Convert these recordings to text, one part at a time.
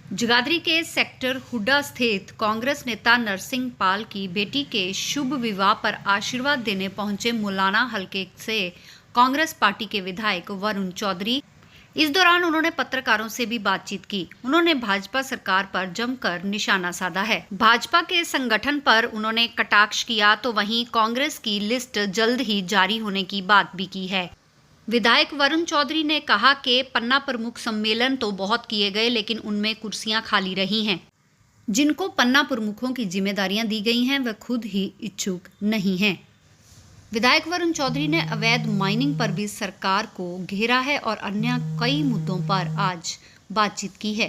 जगाधरी के सेक्टर हुड्डा स्थित कांग्रेस नेता नरसिंह पाल की बेटी के शुभ विवाह पर आशीर्वाद देने पहुंचे मुलाना हलके से कांग्रेस पार्टी के विधायक वरुण चौधरी। इस दौरान उन्होंने पत्रकारों से भी बातचीत की। उन्होंने भाजपा सरकार पर जमकर निशाना साधा है। भाजपा के संगठन पर उन्होंने कटाक्ष किया तो वहीं कांग्रेस की लिस्ट जल्द ही जारी होने की बात भी की है। विधायक वरुण चौधरी ने कहा कि पन्ना प्रमुख सम्मेलन तो बहुत किए गए, लेकिन उनमें कुर्सियां खाली रही हैं। जिनको पन्ना प्रमुखों की जिम्मेदारियां दी गई हैं वह खुद ही इच्छुक नहीं हैं। विधायक वरुण चौधरी ने अवैध माइनिंग पर भी सरकार को घेरा है और अन्य कई मुद्दों पर आज बातचीत की है।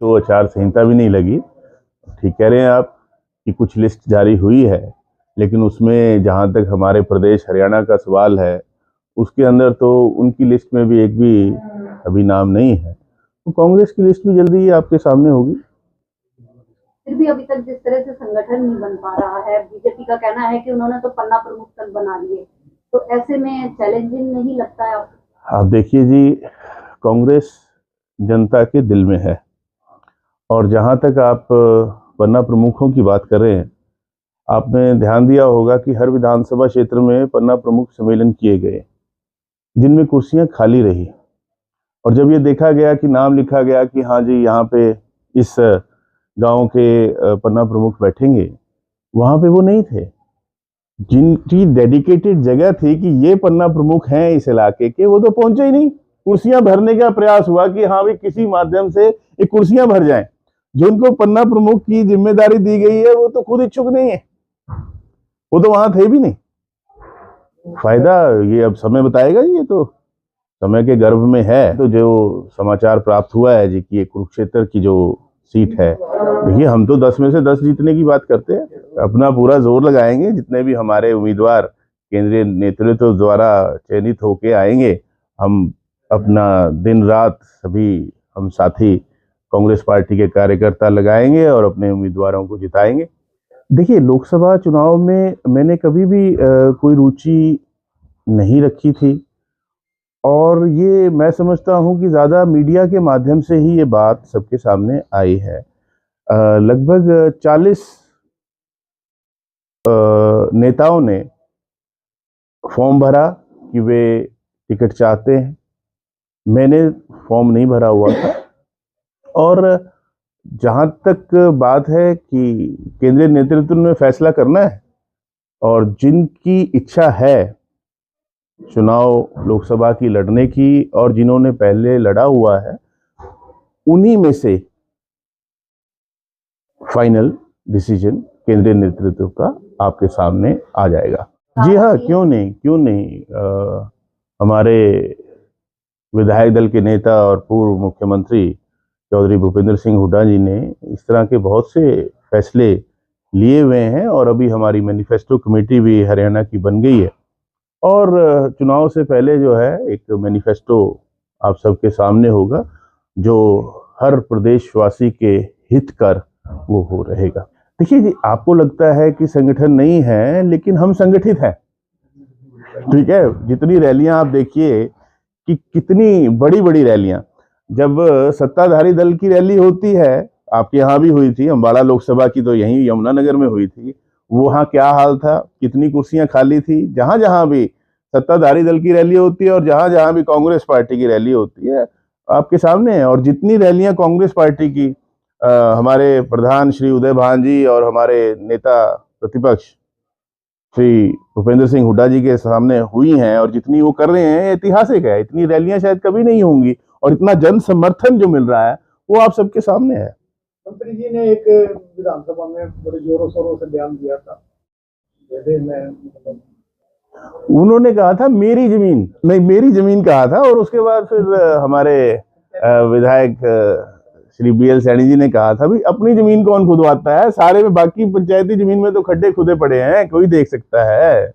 तो आचार संहिता भी नहीं लगी। ठीक कह रहे हैं आप कि कुछ लिस्ट जारी हुई है, लेकिन उसमें जहां तक हमारे प्रदेश हरियाणा का सवाल है, उसके अंदर तो उनकी लिस्ट में भी एक भी अभी नाम नहीं है। तो कांग्रेस की लिस्ट भी जल्दी ही आपके सामने होगी। फिर भी अभी तक जिस तरह से संगठन नहीं बन पा रहा है, बीजेपी का कहना है कि उन्होंने तो पन्ना प्रमुख तक बना लिए, तो ऐसे में चैलेंजिंग नहीं लगता है? आप देखिए जी, कांग्रेस जनता के दिल में है, और जहां तक आप पन्ना प्रमुखों की बात कर रहे हैं, आपने ध्यान दिया होगा कि हर विधानसभा क्षेत्र में पन्ना प्रमुख सम्मेलन किए गए जिनमें कुर्सियां खाली रही, और जब ये देखा गया कि नाम लिखा गया कि हाँ जी यहाँ पे इस गांव के पन्ना प्रमुख बैठेंगे, वहां पे वो नहीं थे। जिनकी डेडिकेटेड जगह थी कि ये पन्ना प्रमुख हैं इस इलाके के, वो तो पहुंचे ही नहीं। कुर्सियां भरने का प्रयास हुआ कि हाँ भाई किसी माध्यम से ये कुर्सियां भर जाएं। जो उनको पन्ना प्रमुख की जिम्मेदारी दी गई है वो तो खुद इच्छुक नहीं है, वो तो वहां थे भी नहीं। फायदा ये अब समय बताएगा। ये तो समय के गर्भ में है। तो जो समाचार प्राप्त हुआ है जी कि ये कुरुक्षेत्र की जो सीट है, देखिए हम तो 10 में से 10 जीतने की बात करते हैं। अपना पूरा जोर लगाएंगे। जितने भी हमारे उम्मीदवार केंद्रीय नेतृत्व द्वारा चयनित होके आएंगे, हम अपना दिन रात सभी हम साथी कांग्रेस पार्टी के कार्यकर्ता लगाएंगे और अपने उम्मीदवारों को जिताएंगे। देखिए, लोकसभा चुनाव में मैंने कभी भी कोई रुचि नहीं रखी थी, और ये मैं समझता हूँ कि ज़्यादा मीडिया के माध्यम से ही ये बात सबके सामने आई है। लगभग 40 नेताओं ने फॉर्म भरा कि वे टिकट चाहते हैं। मैंने फॉर्म नहीं भरा हुआ था, और जहाँ तक बात है कि केंद्रीय नेतृत्व में फैसला करना है, और जिनकी इच्छा है चुनाव लोकसभा की लड़ने की और जिन्होंने पहले लड़ा हुआ है, उन्हीं में से फाइनल डिसीजन केंद्रीय नेतृत्व का आपके सामने आ जाएगा। जी हाँ, क्यों नहीं। हमारे विधायक दल के नेता और पूर्व मुख्यमंत्री चौधरी भूपेंद्र सिंह हुड्डा जी ने इस तरह के बहुत से फैसले लिए हुए हैं, और अभी हमारी मैनिफेस्टो कमेटी भी हरियाणा की बन गई है, और चुनाव से पहले जो है एक मैनिफेस्टो आप सबके सामने होगा जो हर प्रदेशवासी के हित कर वो हो रहेगा। देखिए जी, आपको लगता है कि संगठन नहीं है, लेकिन हम संगठित हैं। ठीक है, जितनी रैलियां आप देखिए कि कितनी बड़ी बड़ी रैलियां, जब सत्ताधारी दल की रैली होती है, आपके यहाँ भी हुई थी, अम्बाड़ा लोकसभा की तो यहीं यमुनानगर में हुई थी, वहाँ क्या हाल था, कितनी कुर्सियां खाली थी। जहां जहां भी सत्ताधारी दल की रैली होती है और जहां जहां भी कांग्रेस पार्टी की रैली होती है, आपके सामने है। और जितनी रैलियां कांग्रेस पार्टी की हमारे प्रधान श्री उदय भान जी और हमारे नेता प्रतिपक्ष श्री भूपेंद्र सिंह हुड्डा जी के सामने हुई हैं, और जितनी वो कर रहे हैं, ऐतिहासिक है। इतनी रैलियां शायद कभी नहीं होंगी, और इतना जन समर्थन जो मिल रहा है वो आप सबके सामने है। मंत्री जी ने एक विधानसभा में बड़े जोरों शोरों से बयान दिया था, जैसे उन्होंने कहा था मेरी जमीन नहीं, मेरी जमीन कहा था, और उसके बाद फिर हमारे विधायक श्री BL सैनी जी ने कहा था भाई अपनी जमीन कौन खुदवाता है, सारे में बाकी पंचायती जमीन में तो खड्डे खुदे पड़े हैं, कोई देख सकता है।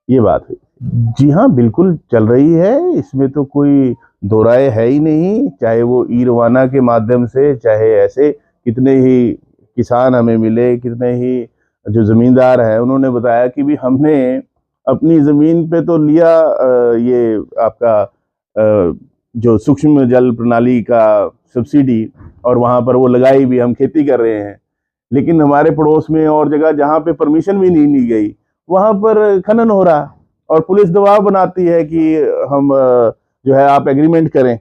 ये बात है। जी हाँ, बिल्कुल चल रही है, इसमें तो कोई दो राय है ही नहीं। चाहे वो ई रवाना के माध्यम से, चाहे ऐसे कितने ही किसान हमें मिले, कितने ही जो जमींदार हैं, उन्होंने बताया कि भी हमने अपनी जमीन पे तो लिया ये आपका जो सूक्ष्म जल प्रणाली का सब्सिडी, और वहाँ पर वो लगाई भी, हम खेती कर रहे हैं। लेकिन हमारे पड़ोस में और जगह जहाँ पे परमिशन भी नहीं ली गई वहाँ पर खनन हो रहा, और पुलिस दबाव बनाती है कि हम जो है आप एग्रीमेंट करें,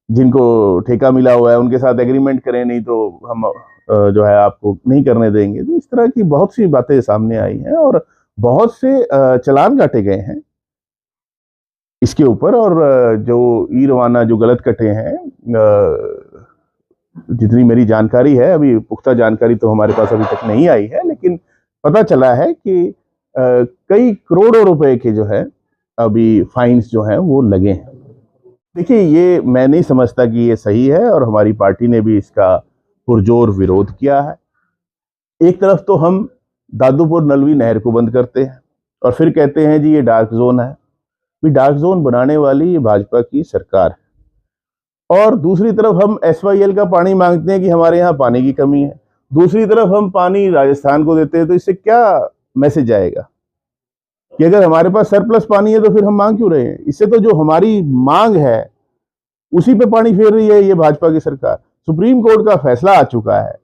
जिनको ठेका मिला हुआ है उनके साथ एग्रीमेंट करें, नहीं तो हम जो है आपको नहीं करने देंगे। तो इस तरह की बहुत सी बातें सामने आई हैं और बहुत से चालान काटे गए हैं इसके ऊपर। और जो ई रवाना जो गलत कटे हैं, जितनी मेरी जानकारी है, अभी पुख्ता जानकारी तो हमारे पास अभी तक नहीं आई है, लेकिन पता चला है कि कई करोड़ों रुपए के जो है अभी फाइन्स जो हैं वो लगे हैं। देखिए, ये मैं नहीं समझता कि ये सही है, और हमारी पार्टी ने भी इसका पुरजोर विरोध किया है। एक तरफ तो हम दादूपुर नलवी नहर को बंद करते हैं और फिर कहते हैं जी ये डार्क जोन है। भी डार्क जोन बनाने वाली ये भाजपा की सरकार है, और दूसरी तरफ हम SYL का पानी मांगते हैं कि हमारे यहाँ पानी की कमी है। दूसरी तरफ हम पानी राजस्थान को देते हैं, तो इससे क्या मैसेज आएगा कि अगर हमारे पास सरप्लस पानी है तो फिर हम मांग क्यों रहे हैं? इससे तो जो हमारी मांग है उसी पे पानी फेर रही है ये भाजपा की सरकार। सुप्रीम कोर्ट का फैसला आ चुका है,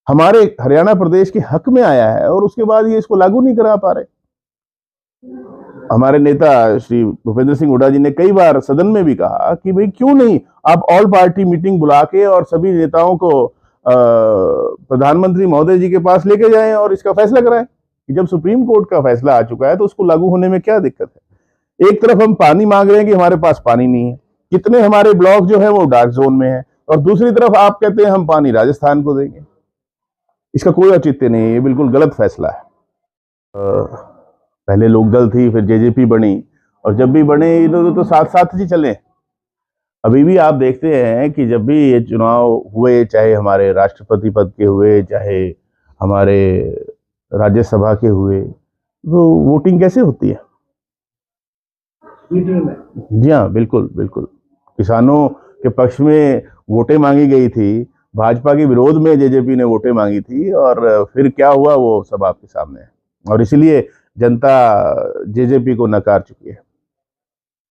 हमारे हरियाणा प्रदेश के हक में आया है, और उसके बाद ये इसको लागू नहीं करा पा रहे। हमारे नेता श्री भूपेंद्र सिंह हुड्डा जी ने कई बार सदन में भी कहा कि भाई क्यों नहीं आप ऑल पार्टी मीटिंग बुला के और सभी नेताओं को प्रधानमंत्री महोदय जी के पास लेके जाएं और इसका फैसला कराएं कि जब सुप्रीम कोर्ट का फैसला आ चुका है तो उसको लागू होने में क्या दिक्कत है। एक तरफ हम पानी मांग रहे हैं कि हमारे पास पानी नहीं है, कितने हमारे ब्लॉक जो है वो डार्क जोन में है, और दूसरी तरफ आप कहते हैं हम पानी राजस्थान को देंगे। इसका कोई औचित्य नहीं है, ये बिल्कुल गलत फैसला है। पहले लोकदल थी, फिर जेजेपी बनी, और जब भी बने इन्होंने तो साथ साथ ही चले। अभी भी आप देखते हैं कि जब भी ये चुनाव हुए, चाहे हमारे राष्ट्रपति पद के हुए, चाहे हमारे राज्यसभा के हुए, तो वोटिंग कैसे होती है? मीटिंग में। जी हाँ, बिल्कुल बिल्कुल। किसानों के पक्ष में वोटें मांगी गई थी, भाजपा के विरोध में जेजेपी ने वोटें मांगी थी, और फिर क्या हुआ वो सब आपके सामने है, और इसीलिए जनता जेजेपी को नकार चुकी है।